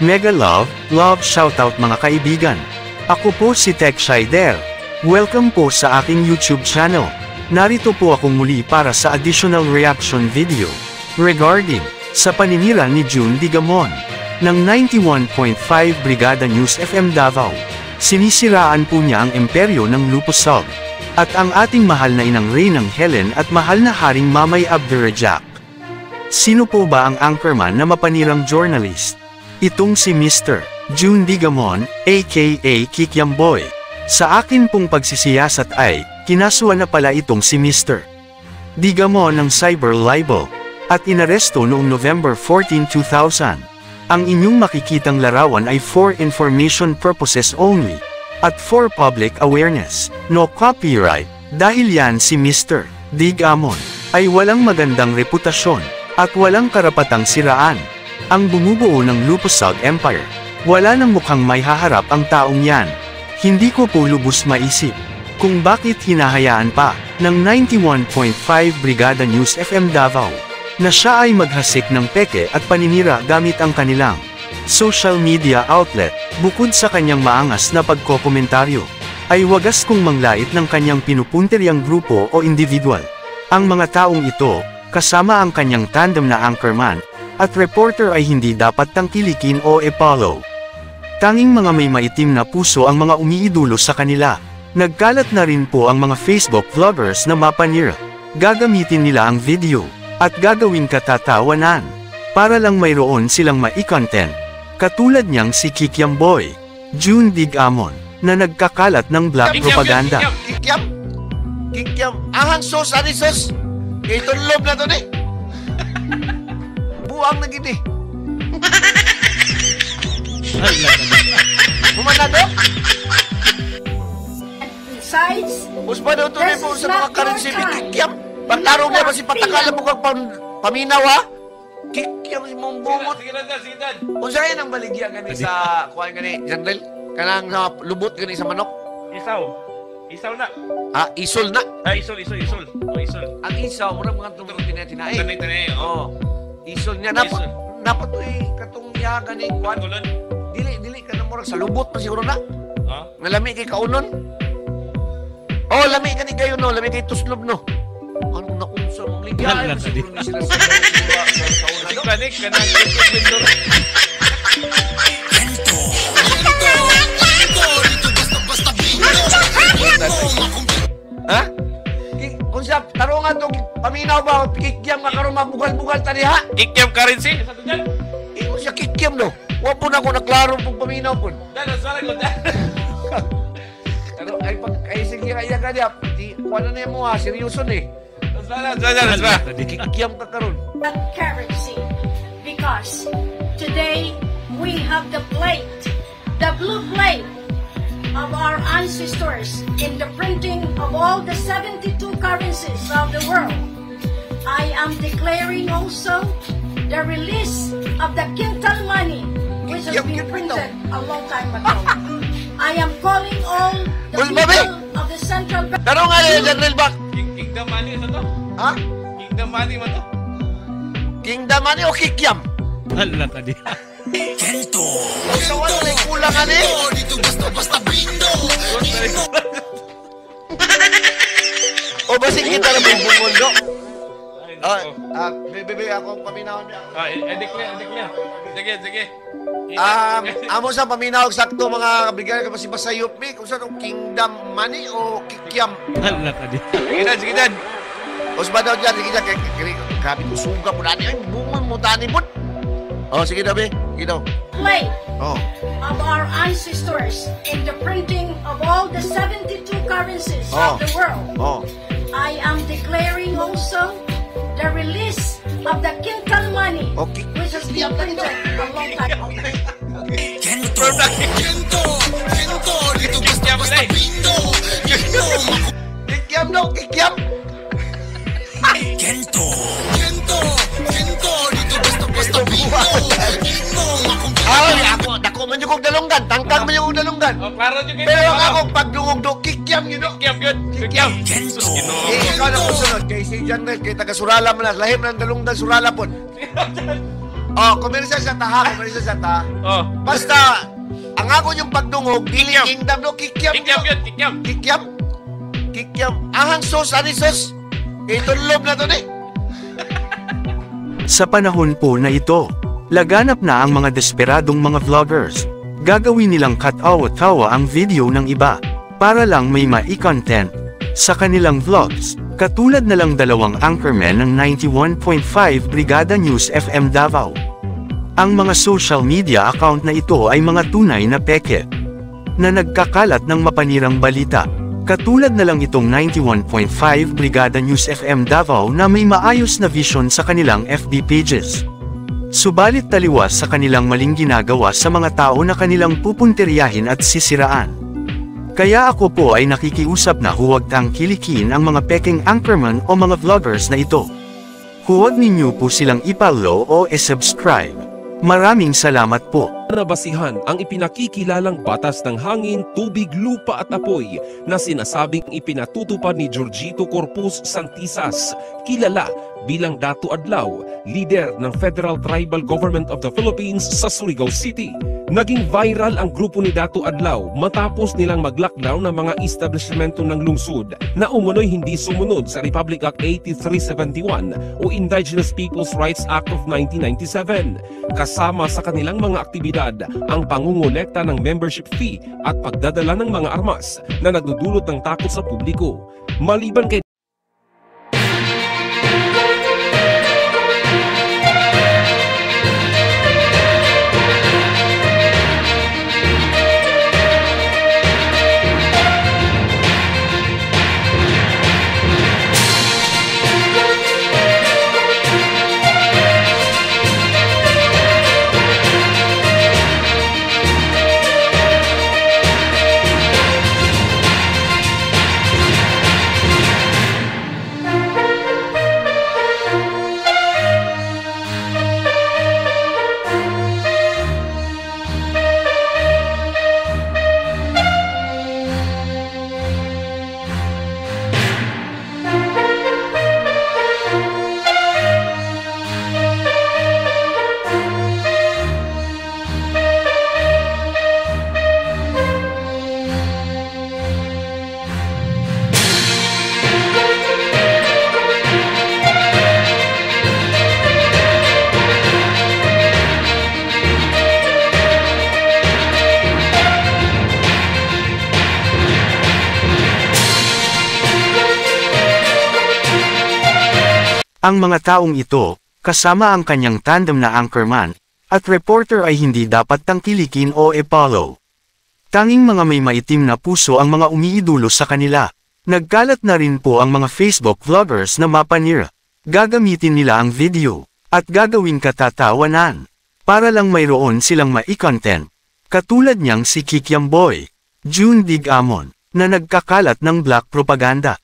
Mega love shoutout mga kaibigan. Ako po si Tech Shider. Welcome po sa aking YouTube channel. Narito po akong muli para sa additional reaction video regarding sa paninira ni June Digamon ng 91.5 Brigada News FM Davao. Sinisiraan po niya ang imperyo ng Lupusog at ang ating mahal na inang Reynang Helen at mahal na haring Mamay Abderrajak. Sino po ba ang anchorman na mapanirang journalist? Itong si Mr. June Digamon, aka Kikiamboy. Sa akin pong pagsisiyasat ay, kinasuhan na pala itong si Mr. Digamon ng cyber libel, at inaresto noong November 14, 2000. Ang inyong makikitang larawan ay for information purposes only, at for public awareness, no copyright, dahil yan si Mr. Digamon, ay walang magandang reputasyon, at walang karapatang siraan ang bumubuo ng Lupusog Empire. Wala nang mukhang may haharap ang taong yan. Hindi ko po lubos maisip kung bakit hinahayaan pa ng 91.5 Brigada News FM Davao na siya ay maghasik ng peke at paninira gamit ang kanilang social media outlet. Bukod sa kanyang maangas na pagkokomentaryo, ay wagas kong manglait ng kanyang pinupuntiryang grupo o individual. Ang mga taong ito, kasama ang kanyang tandem na anchorman at reporter ay hindi dapat tangkilikin o epollow. Tanging mga may maitim na puso ang mga umiidolo sa kanila. Nagkalat na rin po ang mga Facebook vloggers na mapanira. Gagamitin nila ang video at gagawing katatawanan para lang mayroon silang mai-content. Katulad niyang si Kikiamboy, June Digamon, na nagkakalat ng black propaganda. Kikiam, ahang sos, ani sos. Ito loob na to ni. Buang na gini. Bumanado? Besides, Usba daw ito rin po sa mga currency ni Kikiam. Pagtarong niya ba si Patakala mo kang paminaw ha? Kikiam si mong bungot. Sige na, sige na. Unsa kayo nang baligya gani sa kuhaan gani, General? Kanang lubot gani sa manok? Isaw. Isaw na. Ah, isol na. Isol. O, isol. Ang isaw, murang mga tungkol tinay-tinay. Tanay, Oo. Isol niya. Isol. Dapat katong niya gani kuhaan. Kulon. Dili ka na murag sa lubot pa siguro na. Ha? Nalami kay kaunon. Oh, lami ka ni kayo no, lami kay tuslob no. Ano na unsa mong ligya ay siguro ni sila sa una no. Panik ka na. Vendor. Ha? Unsa tarungan to paminaw ba kikiam ka karon mabugal-bugal tani ha? Kikiam currency. Sa to dyan. Imo siya kikiam no. Wa po na ko naklaro pong paminaw po. Dahil, nasara ko dyan. Ano ay pag ay sige kaya ka diya. Di kuno na mo ha, seryoso ni. Nasara. Kikiam ka karon. currency, because today we have the plate, the blue plate of our ancestors in the printing of all the 72 currencies of the world. I am declaring also the release of the quintal money, which has been printed a long time ago. I am calling all the people of the central bank. Tarong nga General Bak. Kingdom money sa to? Ha? Kingdom money mo to? Kingdom money o kikiam? Hala ka di. Kento. Sa wala na kulang ani. Dito basta bindo. O basig kita na bubungol do. Ay, Bebe ako paminawon niya. declare. Sige. Amo sa paminaw sakto mga kabigyan ka pa si Basayop mi kung saan kingdom money o kikiam. Hala ka di. Sige na. Usba daw dyan, sige dyan, grabe ko suga po natin, ay bungon mo tani po. Oh, sige daw be, sige daw. Plate Oh. of our ancestors in the printing of all the 72 currencies of the world. Oh. I am declaring also the release of the quintal money, Okay. which has been printed a long time ago. Kento. Dito basta bindo. Kikiam no, kikiam. Kento. Dito basta bindo. Ay, dako man yung kong dalunggan, tangkang man yung kong dalunggan. Oh, klaro nyo kayo. Pero ako pagdungog do, kikiam yun no. Kikiam good. Kikiam. Kento. Ikaw na po sunod, kay si Janel, kay taga Surala man, lahim ng dalunggan Surala po. Oh, commercial sa ta, ha? Commercial sa ta. Oh. Basta, ang ako yung pagdungog, dili Kikiam. kingdom, no? Kikiam. Kikiam yun, kikiam. Kikiam. Kikiam. Ahang sos, ani sos. Itulog na to, ni. Sa panahon po na ito, laganap na ang mga desperadong mga vloggers. Gagawin nilang katawa-tawa ang video ng iba, para lang may mai-content sa kanilang vlogs, katulad na lang dalawang anchormen ng 91.5 Brigada News FM Davao. Ang mga social media account na ito ay mga tunay na peke, na nagkakalat ng mapanirang balita, katulad na lang itong 91.5 Brigada News FM Davao na may maayos na vision sa kanilang FB pages. Subalit taliwas sa kanilang maling ginagawa sa mga tao na kanilang pupunteryahin at sisiraan. Kaya ako po ay nakikiusap na huwag tangkilikin ang mga peking anchorman o mga vloggers na ito. Huwag ninyo po silang ipollow o subscribe. Maraming salamat po. Nabasihan ang ipinakikilalang batas ng hangin, tubig, lupa at apoy na sinasabing ipinatutupad ni Georgito Corpus Santisas, kilala bilang Datu Adlaw, leader ng Federal Tribal Government of the Philippines sa Surigao City. Naging viral ang grupo ni Datu Adlaw matapos nilang mag-lockdown ng mga establishmento ng lungsod na umunoy hindi sumunod sa Republic Act 8371 o Indigenous Peoples' Rights Act of 1997. Kasama sa kanilang mga aktibidad ang pangungolekta ng membership fee at pagdadala ng mga armas na nagdudulot ng takot sa publiko. Maliban kay Ang mga taong ito, kasama ang kanyang tandem na anchorman at reporter ay hindi dapat tangkilikin o ipollow. Tanging mga may maitim na puso ang mga umiidolo sa kanila. Nagkalat na rin po ang mga Facebook vloggers na mapanira. Gagamitin nila ang video at gagawing katatawanan para lang mayroon silang mai-content. Katulad niyang si Kikiam Boy, June Digamon, na nagkakalat ng black propaganda.